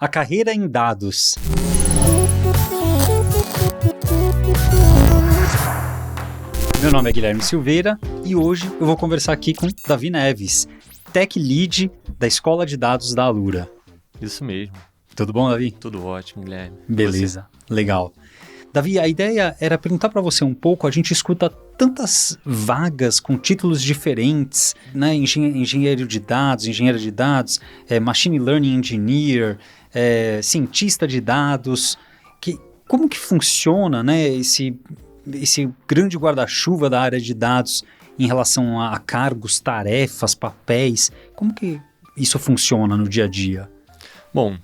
A carreira em dados. Meu nome é Guilherme Silveira e hoje eu vou conversar aqui com Davi Neves, Tech Lead da Escola de Dados da Alura. Isso mesmo. Tudo bom, Davi? Tudo ótimo, Guilherme. Beleza, legal. Davi, a ideia era perguntar para você um pouco, a gente escuta tantas vagas com títulos diferentes, né? Engenheiro de dados, engenheira de dados, Machine Learning Engineer, cientista de dados. Como que funciona, né, esse grande guarda-chuva da área de dados em relação a cargos, tarefas, papéis? Como que isso funciona no dia a dia? Bom,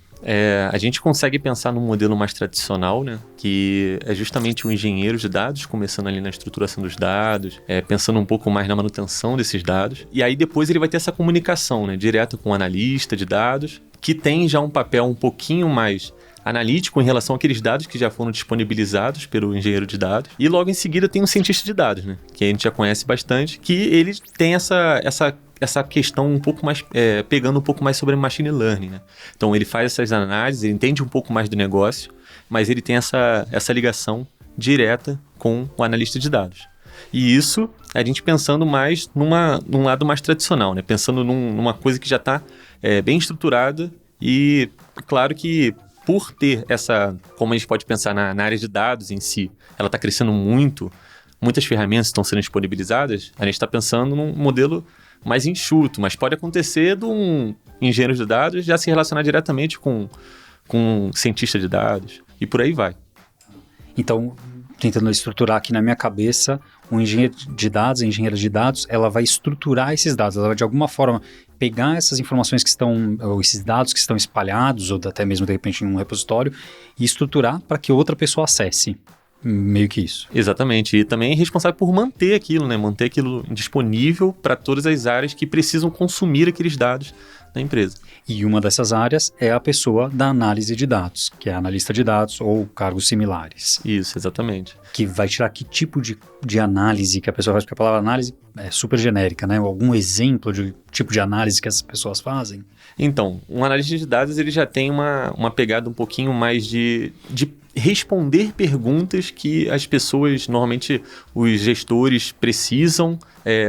a gente consegue pensar num modelo mais tradicional, né, que é justamente o engenheiro de dados, começando ali na estruturação dos dados, pensando um pouco mais na manutenção desses dados. E aí depois ele vai ter essa comunicação, né, direto com o analista de dados, que tem já um papel um pouquinho mais analítico em relação àqueles dados que já foram disponibilizados pelo engenheiro de dados. E logo em seguida tem um cientista de dados, né, que a gente já conhece bastante, que ele tem essa questão um pouco mais, pegando um pouco mais sobre machine learning, né? Então ele faz essas análises, ele entende um pouco mais do negócio, mas ele tem essa ligação direta com o analista de dados. E isso a gente pensando mais num lado mais tradicional, né? Pensando numa coisa que já está bem estruturada e claro que por ter como a gente pode pensar na área de dados em si, ela está crescendo muito, muitas ferramentas estão sendo disponibilizadas, a gente está pensando num modelo mais enxuto, mas pode acontecer de um engenheiro de dados já se relacionar diretamente com um cientista de dados e por aí vai. Então, tentando estruturar aqui na minha cabeça, o engenheiro de dados, a engenheira de dados, ela vai estruturar esses dados, ela vai de alguma forma pegar essas informações que estão, ou esses dados que estão espalhados, ou até mesmo de repente em um repositório, e estruturar para que outra pessoa acesse. Meio que isso. Exatamente, e também é responsável por manter aquilo, né? Manter aquilo disponível para todas as áreas que precisam consumir aqueles dados da empresa. E uma dessas áreas é a pessoa da análise de dados, que é analista de dados ou cargos similares. Isso, exatamente. Que vai tirar que tipo de análise que a pessoa faz, porque a palavra análise é super genérica, né? Algum exemplo de tipo de análise que as pessoas fazem? Então, um analista de dados ele já tem uma pegada um pouquinho mais de responder perguntas que as pessoas, normalmente os gestores precisam,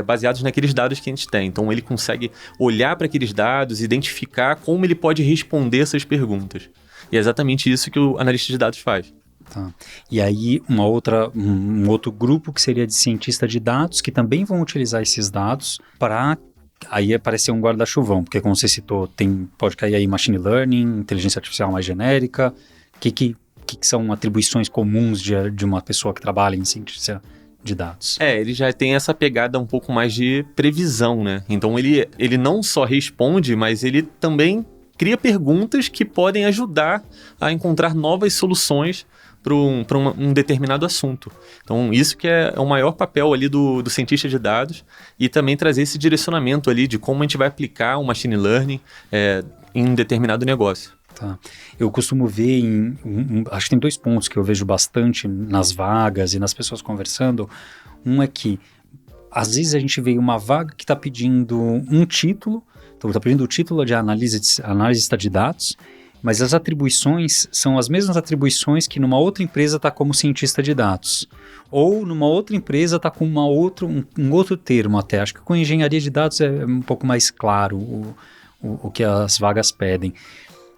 baseados naqueles dados que a gente tem. Então ele consegue olhar para aqueles dados, identificar como ele pode responder essas perguntas. E é exatamente isso que o analista de dados faz. Tá. E aí um outro grupo que seria de cientista de dados, que também vão utilizar esses dados para aí aparecer um guarda-chuvão, porque como você citou, pode cair aí machine learning, inteligência artificial mais genérica, que são atribuições comuns de uma pessoa que trabalha em ciência de dados? Ele já tem essa pegada um pouco mais de previsão, né? Então ele não só responde, mas ele também cria perguntas que podem ajudar a encontrar novas soluções para um determinado assunto. Então isso que é o maior papel ali do cientista de dados e também trazer esse direcionamento ali de como a gente vai aplicar o machine learning em um determinado negócio. Tá. Eu costumo ver acho que tem 2 pontos que eu vejo bastante nas vagas e nas pessoas conversando. Um é que, às vezes, a gente vê uma vaga que está pedindo um título, então está pedindo o título de analista de dados, mas as atribuições são as mesmas atribuições que numa outra empresa está como cientista de dados. Ou numa outra empresa está com um outro termo até. Acho que com engenharia de dados é um pouco mais claro o que as vagas pedem.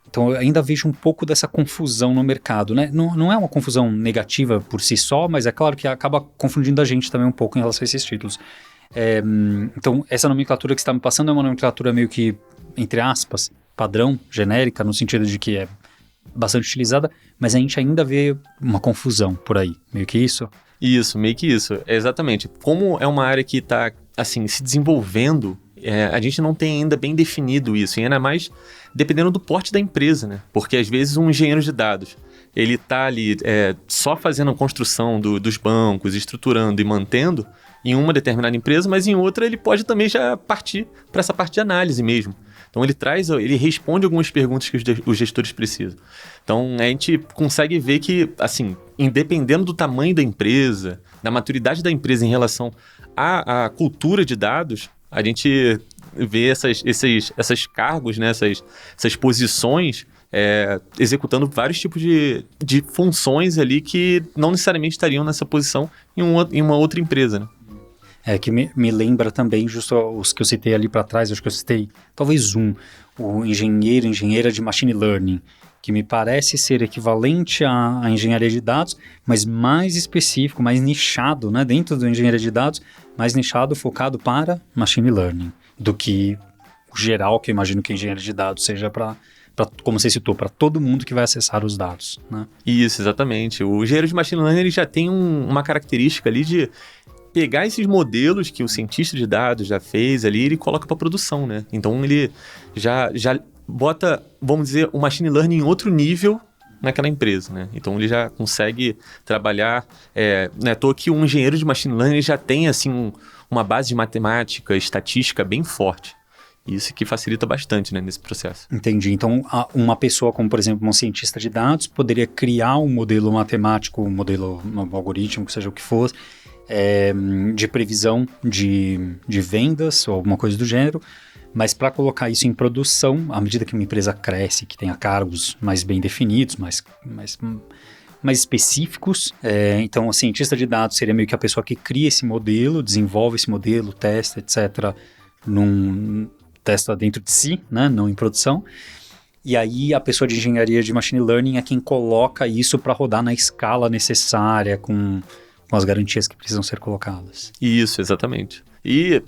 Então eu ainda vejo um pouco dessa confusão no mercado, né? Não é uma confusão negativa por si só, mas é claro que acaba confundindo a gente também um pouco em relação a esses títulos. Então essa nomenclatura que você está me passando é uma nomenclatura meio que, entre aspas, padrão, genérica, no sentido de que é bastante utilizada, mas a gente ainda vê uma confusão por aí, meio que isso? Isso, meio que isso, exatamente. Como é uma área que está assim, se desenvolvendo, a gente não tem ainda bem definido isso, e ainda mais dependendo do porte da empresa, né? Porque às vezes um engenheiro de dados, ele está ali só fazendo a construção dos bancos, estruturando e mantendo em uma determinada empresa, mas em outra ele pode também já partir para essa parte de análise mesmo. Então ele responde algumas perguntas que os gestores precisam. Então a gente consegue ver que, assim, independendo do tamanho da empresa, da maturidade da empresa em relação à cultura de dados, a gente vê essas cargos, né, essas posições executando vários tipos de funções ali que não necessariamente estariam nessa posição em uma outra empresa, né? Que me lembra também, justo os que eu citei ali para trás, acho que eu citei talvez o engenheira de machine learning, que me parece ser equivalente à engenharia de dados, mas mais específico, mais nichado, né? Dentro da engenharia de dados, mais nichado, focado para machine learning, do que o geral, que eu imagino que a engenharia de dados seja como você citou, para todo mundo que vai acessar os dados, né? Isso, exatamente. O engenheiro de machine learning ele já tem uma característica ali de pegar esses modelos que o cientista de dados já fez ali, ele coloca para produção, né? Então ele já bota, vamos dizer, o machine learning em outro nível naquela empresa, né? Então ele já consegue trabalhar, não é à toa que um engenheiro de machine learning já tem assim uma base de matemática, estatística bem forte. Isso que facilita bastante, né, nesse processo. Entendi. Então, uma pessoa como, por exemplo, um cientista de dados poderia criar um modelo matemático, um algoritmo, que seja o que for, de previsão de vendas ou alguma coisa do gênero, mas para colocar isso em produção, à medida que uma empresa cresce, que tenha cargos mais bem definidos, mais específicos, então o cientista de dados seria meio que a pessoa que cria esse modelo, desenvolve esse modelo, testa, etc., testa dentro de si, né, não em produção. E aí a pessoa de engenharia de machine learning é quem coloca isso para rodar na escala necessária, com as garantias que precisam ser colocadas. Isso, exatamente. E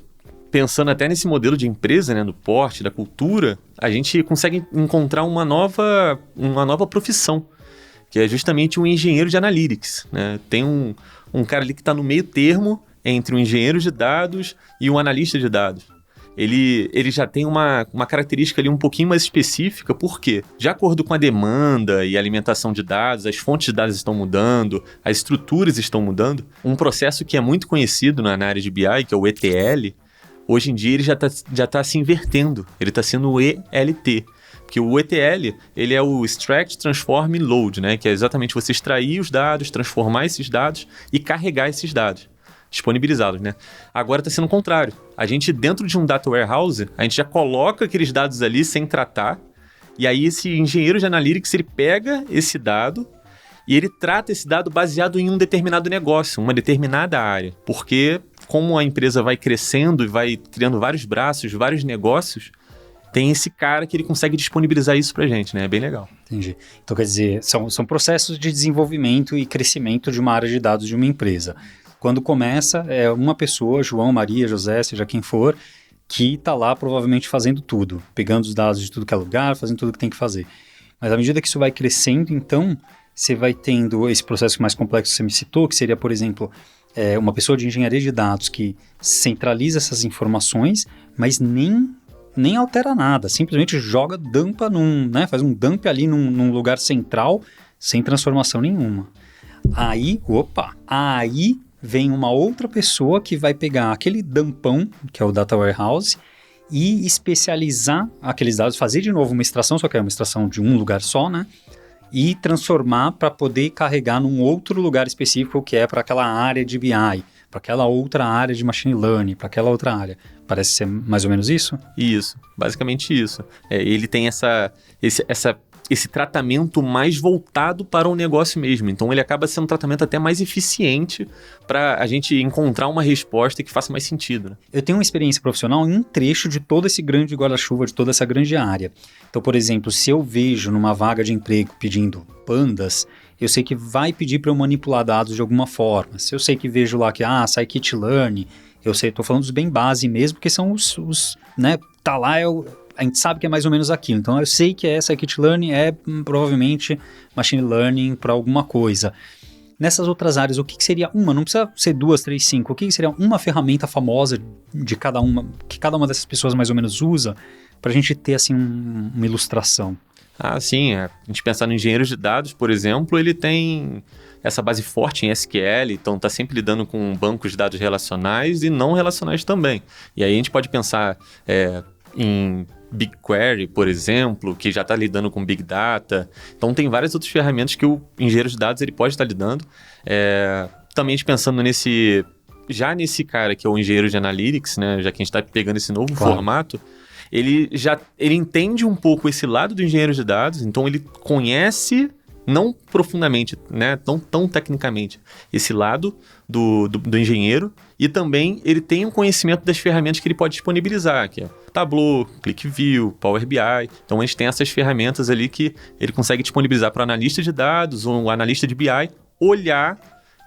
pensando até nesse modelo de empresa, né, do porte, da cultura, a gente consegue encontrar uma nova profissão, que é justamente um engenheiro de analytics, né? Tem um cara ali que está no meio termo entre um engenheiro de dados e um analista de dados. Ele já tem uma característica ali um pouquinho mais específica, porque, de acordo com a demanda e a alimentação de dados, as fontes de dados estão mudando, as estruturas estão mudando. Um processo que é muito conhecido na área de BI, que é o ETL, hoje em dia ele já tá se invertendo, ele está sendo o ELT. Porque o ETL, ele é o Extract, Transform e Load, né? Que é exatamente você extrair os dados, transformar esses dados e carregar esses dados. Disponibilizados, né? Agora está sendo o contrário. A gente, dentro de um data warehouse, a gente já coloca aqueles dados ali sem tratar, e aí esse engenheiro de analytics, ele pega esse dado e ele trata esse dado baseado em um determinado negócio, uma determinada área. Porque como a empresa vai crescendo e vai criando vários braços, vários negócios, tem esse cara que ele consegue disponibilizar isso pra gente, né? É bem legal. Entendi. Então, quer dizer, são processos de desenvolvimento e crescimento de uma área de dados de uma empresa. Quando começa, é uma pessoa, João, Maria, José, seja quem for, que está lá provavelmente fazendo tudo, pegando os dados de tudo que é lugar, fazendo tudo que tem que fazer. Mas à medida que isso vai crescendo, então, você vai tendo esse processo mais complexo que você me citou, que seria, por exemplo, uma pessoa de engenharia de dados que centraliza essas informações, mas nem altera nada, simplesmente dumpa né, faz um dump ali num lugar central, sem transformação nenhuma. Aí vem uma outra pessoa que vai pegar aquele dumpão, que é o Data Warehouse, e especializar aqueles dados, fazer de novo uma extração, só que é uma extração de um lugar só, né? E transformar para poder carregar num outro lugar específico, que é para aquela área de BI, para aquela outra área de Machine Learning, para aquela outra área. Parece ser mais ou menos isso? Isso, basicamente isso. Ele tem esse tratamento mais voltado para o negócio mesmo. Então, ele acaba sendo um tratamento até mais eficiente para a gente encontrar uma resposta que faça mais sentido, né? Eu tenho uma experiência profissional em um trecho de todo esse grande guarda-chuva, de toda essa grande área. Então, por exemplo, se eu vejo numa vaga de emprego pedindo pandas, eu sei que vai pedir para eu manipular dados de alguma forma. Se eu sei que vejo lá que, scikit-learn, eu sei, estou falando dos bem base mesmo, porque são os né, tá lá, a gente sabe que é mais ou menos aquilo. Então, eu sei que scikit-learn é provavelmente machine learning para alguma coisa. Nessas outras áreas, o que seria uma? Não precisa ser 2, 3, 5. O que seria uma ferramenta famosa de cada uma, que cada uma dessas pessoas mais ou menos usa, para a gente ter, assim, uma ilustração? Sim. A gente pensar no engenheiro de dados, por exemplo, ele tem essa base forte em SQL, então está sempre lidando com bancos de dados relacionais e não relacionais também. E aí a gente pode pensar em BigQuery, por exemplo, que já está lidando com Big Data. Então, tem várias outras ferramentas que o engenheiro de dados ele pode estar lidando. Também a gente pensando nesse cara que é o engenheiro de Analytics, né, já que a gente está pegando esse novo formato, ele entende um pouco esse lado do engenheiro de dados, então ele conhece, não profundamente, né, tão tecnicamente, esse lado do engenheiro, e também ele tem um conhecimento das ferramentas que ele pode disponibilizar, que é Tableau, ClickView, Power BI. Então a gente tem essas ferramentas ali que ele consegue disponibilizar para o analista de dados ou o analista de BI olhar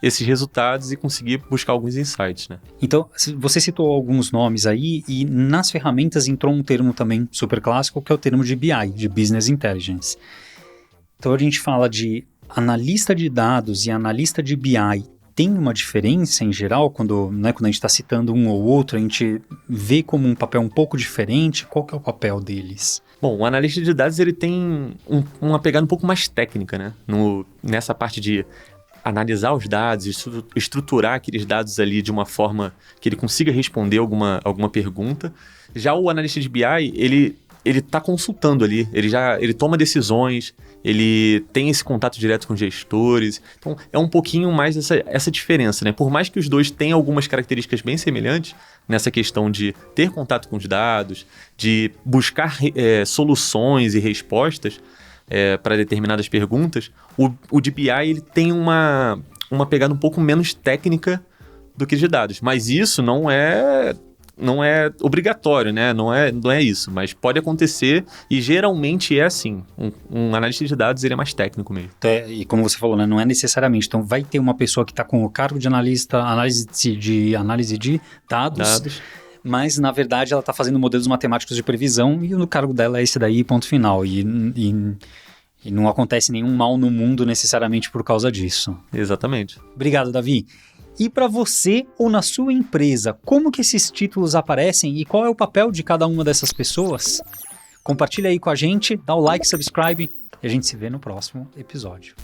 esses resultados e conseguir buscar alguns insights, né? Então, você citou alguns nomes aí e nas ferramentas entrou um termo também super clássico, que é o termo de BI, de Business Intelligence. Então a gente fala de analista de dados e analista de BI. Tem uma diferença em geral quando a gente está citando um ou outro, a gente vê como um papel um pouco diferente? Qual que é o papel deles? Bom, o analista de dados ele tem uma pegada um pouco mais técnica, né? Nessa parte de analisar os dados, estruturar aqueles dados ali de uma forma que ele consiga responder alguma pergunta. Já o analista de BI, ele está consultando ali, ele toma decisões, ele tem esse contato direto com gestores. Então, é um pouquinho mais essa diferença, né? Por mais que os dois tenham algumas características bem semelhantes nessa questão de ter contato com os dados, de buscar soluções e respostas para determinadas perguntas, o de BI ele tem uma pegada um pouco menos técnica do que de dados. Mas isso não é obrigatório, né? Não é isso, mas pode acontecer e geralmente é assim. Um analista de dados ele é mais técnico mesmo. E como você falou, né? Não é necessariamente. Então vai ter uma pessoa que está com o cargo de análise de dados. Mas, na verdade, ela está fazendo modelos matemáticos de previsão e o cargo dela é esse daí, ponto final. E não acontece nenhum mal no mundo necessariamente por causa disso. Exatamente. Obrigado, Davi. E para você ou na sua empresa, como que esses títulos aparecem e qual é o papel de cada uma dessas pessoas? Compartilha aí com a gente, dá o like, subscribe e a gente se vê no próximo episódio.